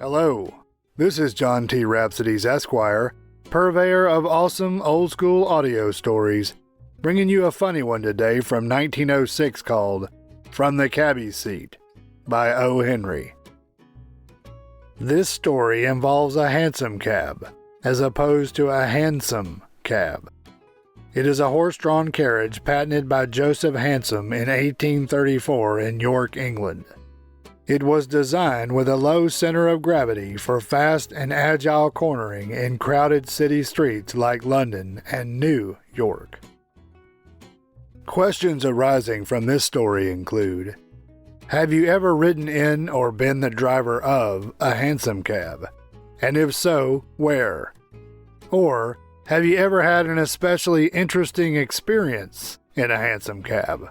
Hello, this is John T. Rhapsodes Esquire, purveyor of awesome old-school audio stories, bringing you a funny one today from 1906 called From the Cabby Seat by O. Henry. This story involves a hansom cab, as opposed to a hansom cab. It is a horse-drawn carriage patented by Joseph Hansom in 1834 in York, England. It was designed with a low center of gravity for fast and agile cornering in crowded city streets like London and New York. Questions arising from this story include: have you ever ridden in or been the driver of a hansom cab? And if so, where? Or, have you ever had an especially interesting experience in a hansom cab?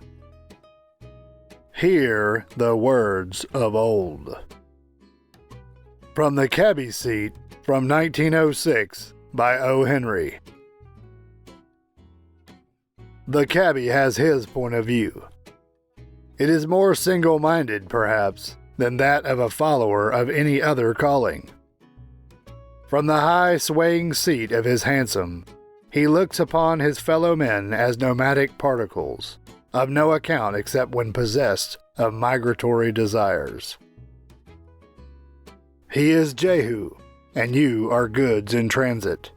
Hear the words of old. From the Cabby Seat from 1906 by O. Henry. The cabby has his point of view. It is more single-minded, perhaps, than that of a follower of any other calling. From the high swaying seat of his hansom, he looks upon his fellow men as nomadic particles, of no account except when possessed of migratory desires. He is Jehu, and you are goods in transit.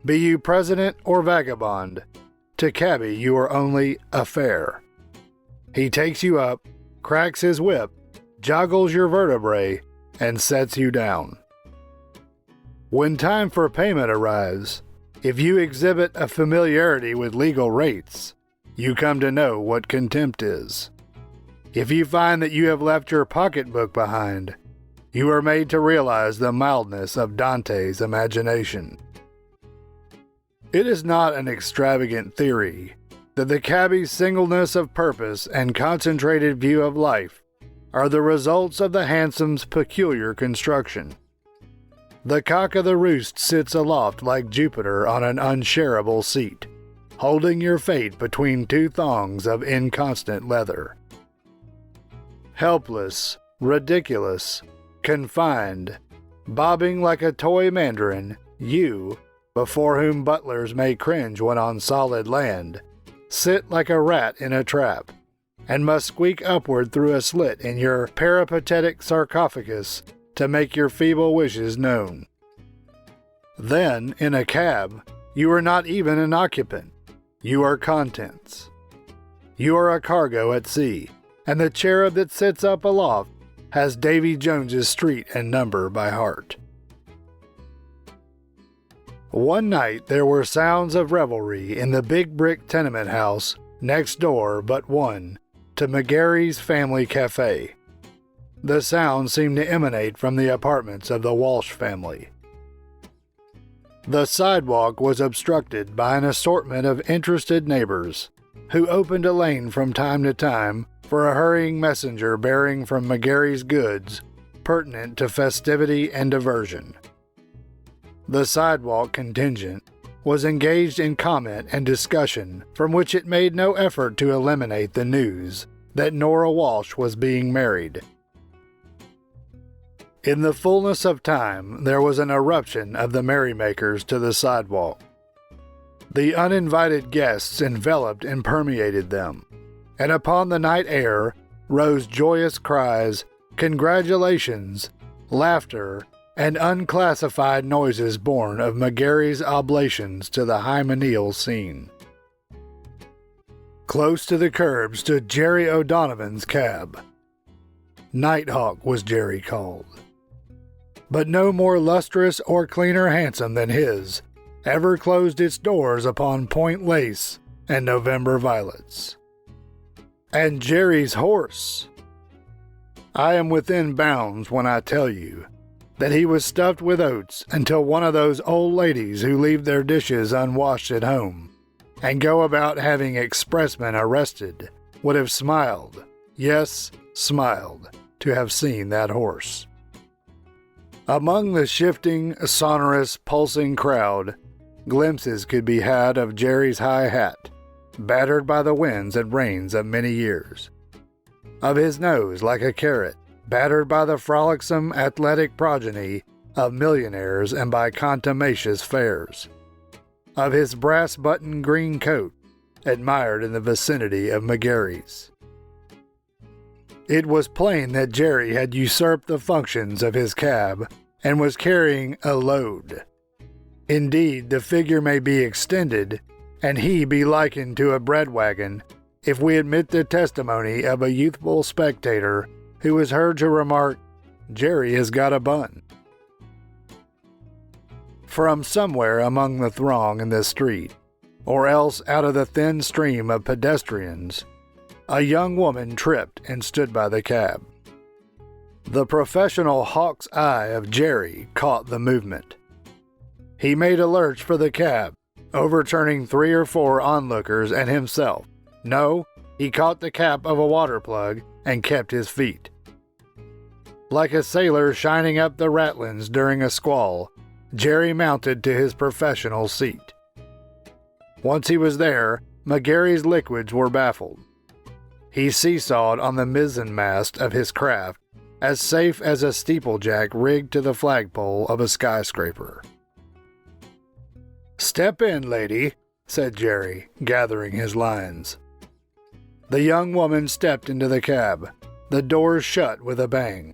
Be you president or vagabond, to cabby you are only a fare. He takes you up, cracks his whip, joggles your vertebrae, and sets you down. When time for payment arrives, if you exhibit a familiarity with legal rates, you come to know what contempt is. If you find that you have left your pocketbook behind, you are made to realize the mildness of Dante's imagination. It is not an extravagant theory that the cabby's singleness of purpose and concentrated view of life are the results of the hansom's peculiar construction. The cock of the roost sits aloft like Jupiter on an unshareable seat, holding your fate between two thongs of inconstant leather. Helpless, ridiculous, confined, bobbing like a toy mandarin, you, before whom butlers may cringe when on solid land, sit like a rat in a trap, and must squeak upward through a slit in your peripatetic sarcophagus to make your feeble wishes known. Then, in a cab, you are not even an occupant. You are contents. You are a cargo at sea, and the cherub that sits up aloft has Davy Jones's street and number by heart. One night there were sounds of revelry in the big brick tenement house next door but one to McGarry's Family Cafe. The sound seemed to emanate from the apartments of the Walsh family. The sidewalk was obstructed by an assortment of interested neighbors, who opened a lane from time to time for a hurrying messenger bearing from McGarry's goods pertinent to festivity and diversion. The sidewalk contingent was engaged in comment and discussion from which it made no effort to eliminate the news that Nora Walsh was being married. In the fullness of time, there was an eruption of the merrymakers to the sidewalk. The uninvited guests enveloped and permeated them, and upon the night air rose joyous cries, congratulations, laughter, and unclassified noises born of McGarry's oblations to the hymeneal scene. Close to the curb stood Jerry O'Donovan's cab. Nighthawk was Jerry called. But no more lustrous or cleaner hansom than his ever closed its doors upon point lace and November violets. And Jerry's horse! I am within bounds when I tell you that he was stuffed with oats until one of those old ladies who leave their dishes unwashed at home and go about having expressmen arrested would have smiled, yes, smiled, to have seen that horse. Among the shifting, sonorous, pulsing crowd, glimpses could be had of Jerry's high hat, battered by the winds and rains of many years, of his nose like a carrot, battered by the frolicsome athletic progeny of millionaires and by contumacious fares, of his brass-buttoned green coat, admired in the vicinity of McGarry's. It was plain that Jerry had usurped the functions of his cab and was carrying a load. Indeed, the figure may be extended, and he be likened to a bread wagon, if we admit the testimony of a youthful spectator who was heard to remark, "Jerry has got a bun." From somewhere among the throng in the street, or else out of the thin stream of pedestrians, a young woman tripped and stood by the cab. The professional hawk's eye of Jerry caught the movement. He made a lurch for the cab, overturning 3 or 4 onlookers and himself. No, he caught the cap of a water plug and kept his feet. Like a sailor shining up the ratlins during a squall, Jerry mounted to his professional seat. Once he was there, McGarry's liquids were baffled. He seesawed on the mizzenmast of his craft, as safe as a steeplejack rigged to the flagpole of a skyscraper. "Step in, lady," said Jerry, gathering his lines. The young woman stepped into the cab. The doors shut with a bang.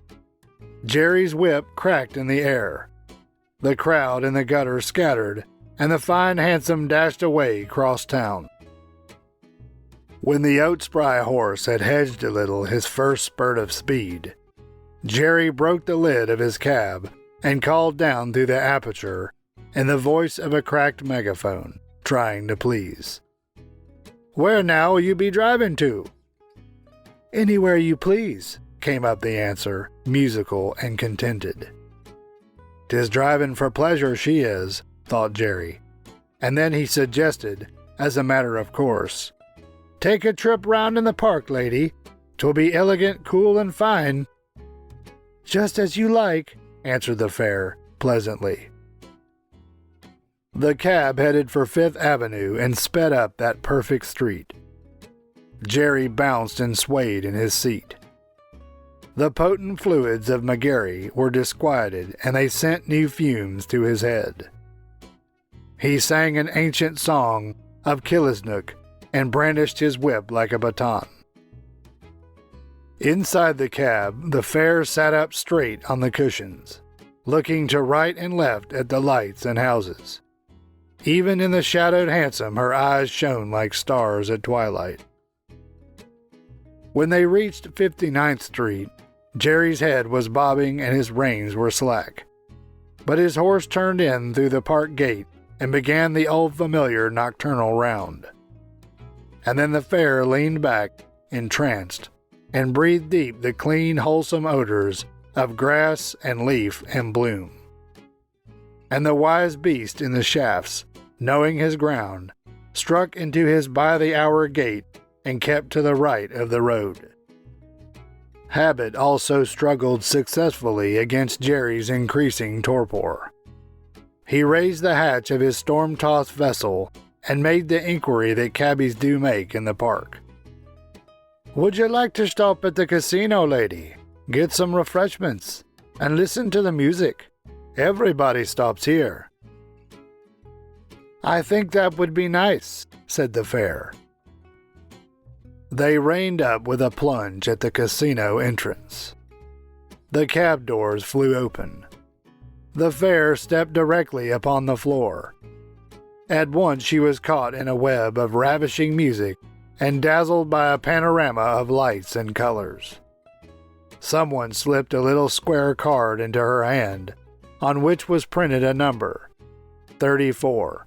Jerry's whip cracked in the air. The crowd in the gutter scattered, and the fine hansom dashed away cross town. When the oat-spry horse had hedged a little his first spurt of speed, Jerry broke the lid of his cab and called down through the aperture in the voice of a cracked megaphone, trying to please. "Where now will you be driving to?" "Anywhere you please," came up the answer, musical and contented. "'Tis driving for pleasure she is," thought Jerry, and then he suggested, as a matter of course, "Take a trip round in the park, lady. 'Twill be elegant, cool, and fine." "Just as you like," answered the fare, pleasantly. The cab headed for Fifth Avenue and sped up that perfect street. Jerry bounced and swayed in his seat. The potent fluids of McGarry were disquieted, and they sent new fumes to his head. He sang an ancient song of Killisnook and brandished his whip like a baton. Inside the cab, the fare sat up straight on the cushions, looking to right and left at the lights and houses. Even in the shadowed hansom, her eyes shone like stars at twilight. When they reached 59th Street, Jerry's head was bobbing and his reins were slack. But his horse turned in through the park gate and began the old familiar nocturnal round. And then the fare leaned back, entranced, and breathed deep the clean, wholesome odors of grass and leaf and bloom. And the wise beast in the shafts, knowing his ground, struck into his by-the-hour gait and kept to the right of the road. Habit also struggled successfully against Jerry's increasing torpor. He raised the hatch of his storm-tossed vessel and made the inquiry that cabbies do make in the park. "Would you like to stop at the casino, lady? Get some refreshments and listen to the music. Everybody stops here." "I think that would be nice," said the fare. They reined up with a plunge at the casino entrance. The cab doors flew open. The fare stepped directly upon the floor. At once she was caught in a web of ravishing music and dazzled by a panorama of lights and colors. Someone slipped a little square card into her hand, on which was printed a number, 34.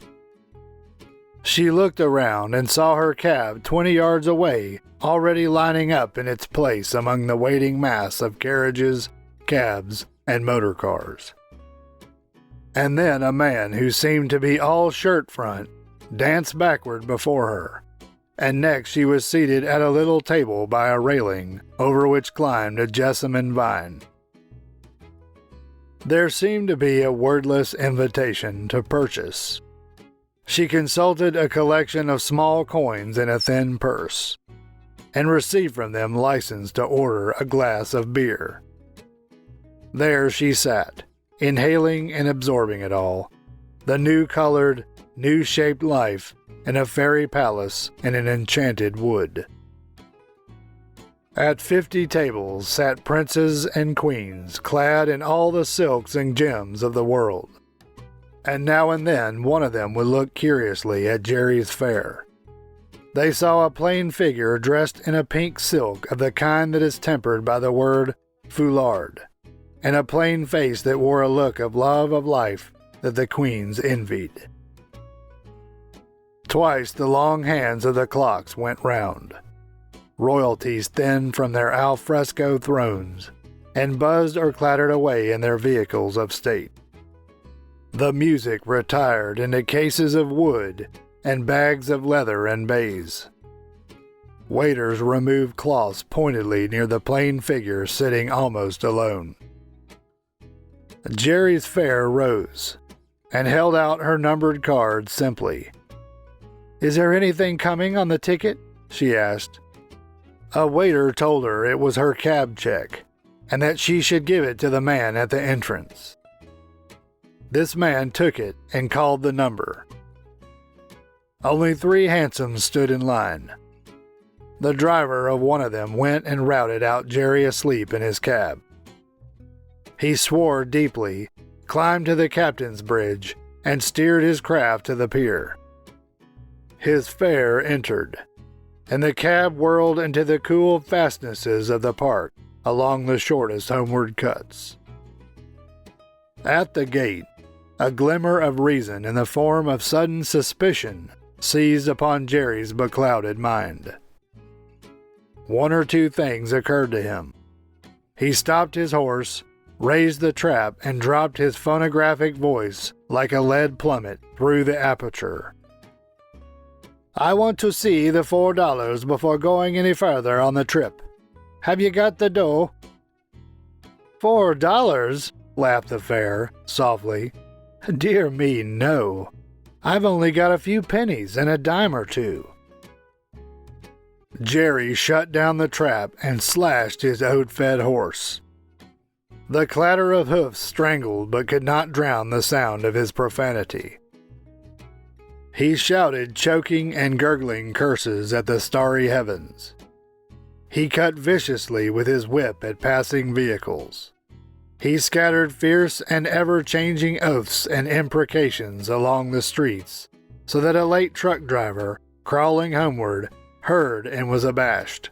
She looked around and saw her cab 20 yards away, already lining up in its place among the waiting mass of carriages, cabs, and motor cars. And then a man who seemed to be all shirt front danced backward before her, and next she was seated at a little table by a railing over which climbed a jessamine vine. There seemed to be a wordless invitation to purchase. She consulted a collection of small coins in a thin purse, and received from them license to order a glass of beer, There she sat, inhaling and absorbing it all, the new-colored, new-shaped life in a fairy palace in an enchanted wood. At 50 tables sat princes and queens, clad in all the silks and gems of the world. And now and then one of them would look curiously at Jerry's fare. They saw a plain figure dressed in a pink silk of the kind that is tempered by the word foulard, and a plain face that wore a look of love of life that the queens envied. Twice the long hands of the clocks went round. Royalties thinned from their al fresco thrones, and buzzed or clattered away in their vehicles of state. The music retired into cases of wood and bags of leather and baize. Waiters removed cloths pointedly near the plain figure sitting almost alone. Jerry's fare rose, and held out her numbered card simply. "Is there anything coming on the ticket?" she asked. A waiter told her it was her cab check, and that she should give it to the man at the entrance. This man took it and called the number. Only 3 Hansoms stood in line. The driver of one of them went and routed out Jerry asleep in his cab. He swore deeply, climbed to the captain's bridge, and steered his craft to the pier. His fare entered, and the cab whirled into the cool fastnesses of the park along the shortest homeward cuts. At the gate, a glimmer of reason in the form of sudden suspicion seized upon Jerry's beclouded mind. One or two things occurred to him. He stopped his horse, raised the trap, and dropped his phonographic voice like a lead plummet through the aperture. "I want to see the $4 before going any further on the trip. Have you got the dough?" $4? laughed the fare, softly. "Dear me, no. I've only got a few pennies and a dime or two." Jerry shut down the trap and slashed his oat-fed horse. The clatter of hoofs strangled but could not drown the sound of his profanity. He shouted choking and gurgling curses at the starry heavens. He cut viciously with his whip at passing vehicles. He scattered fierce and ever-changing oaths and imprecations along the streets, so that a late truck driver, crawling homeward, heard and was abashed.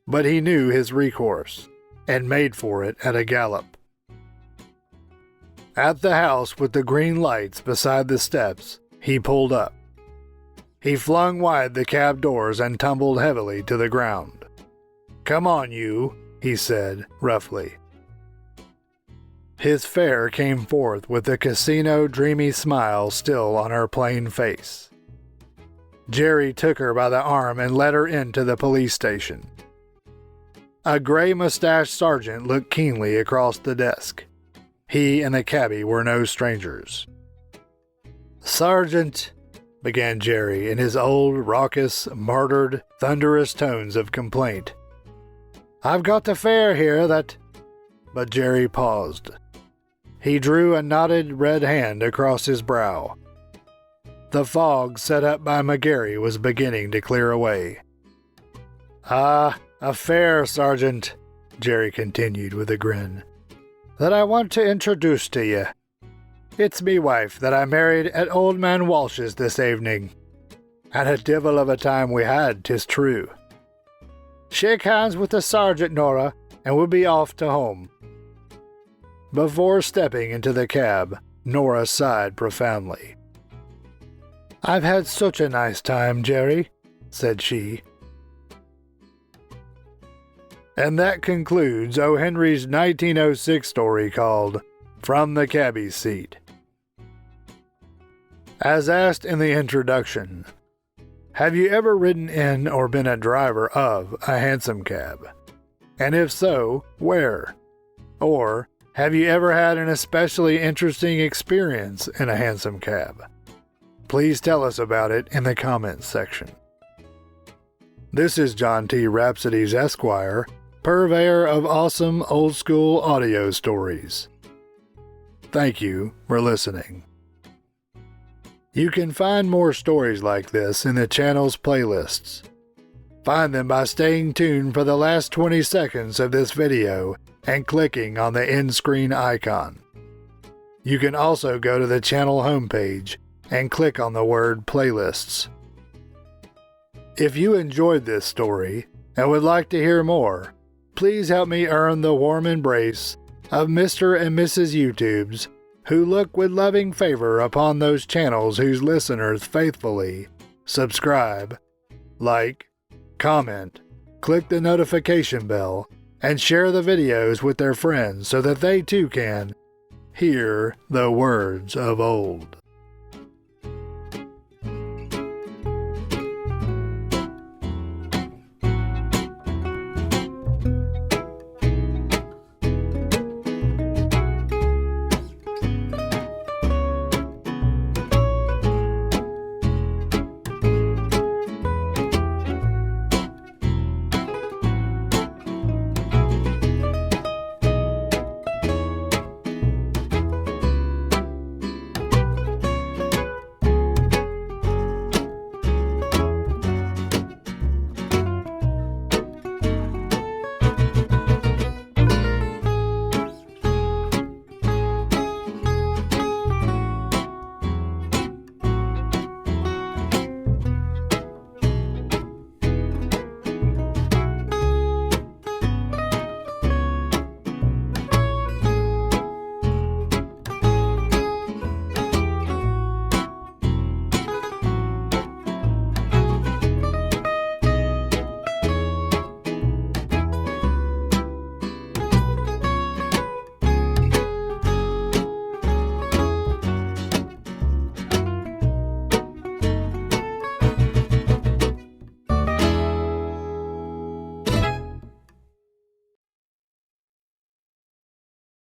But he knew his recourse, and made for it at a gallop. At the house with the green lights beside the steps, he pulled up. He flung wide the cab doors and tumbled heavily to the ground. "Come on, you," he said, roughly. His fare came forth with the casino dreamy smile still on her plain face. Jerry took her by the arm and led her into the police station. A gray-mustached sergeant looked keenly across the desk. He and the cabby were no strangers. "Sergeant," began Jerry in his old, raucous, martyred, thunderous tones of complaint, "I've got the fare here that—" But Jerry paused. He drew a knotted red hand across his brow. The fog set up by McGarry was beginning to clear away. "Ah, a fare, Sergeant," Jerry continued with a grin, "that I want to introduce to you. It's me wife that I married at Old Man Walsh's this evening. And a divil of a time we had, 'tis true. Shake hands with the sergeant, Nora, and we'll be off to home." Before stepping into the cab, Nora sighed profoundly. "I've had such a nice time, Jerry," said she. And that concludes O. Henry's 1906 story called From the Cabby Seat. As asked in the introduction, have you ever ridden in or been a driver of a hansom cab? And if so, where? Or have you ever had an especially interesting experience in a hansom cab? Please tell us about it in the comments section. This is John T. Rhapsodies Esquire, purveyor of awesome old-school audio stories. Thank you for listening. You can find more stories like this in the channel's playlists. Find them by staying tuned for the last 20 seconds of this video and clicking on the end screen icon. You can also go to the channel homepage and click on the word Playlists. If you enjoyed this story and would like to hear more, please help me earn the warm embrace of Mr. and Mrs. YouTubes who look with loving favor upon those channels whose listeners faithfully subscribe, like, comment, click the notification bell, and share the videos with their friends so that they too can hear the words of old.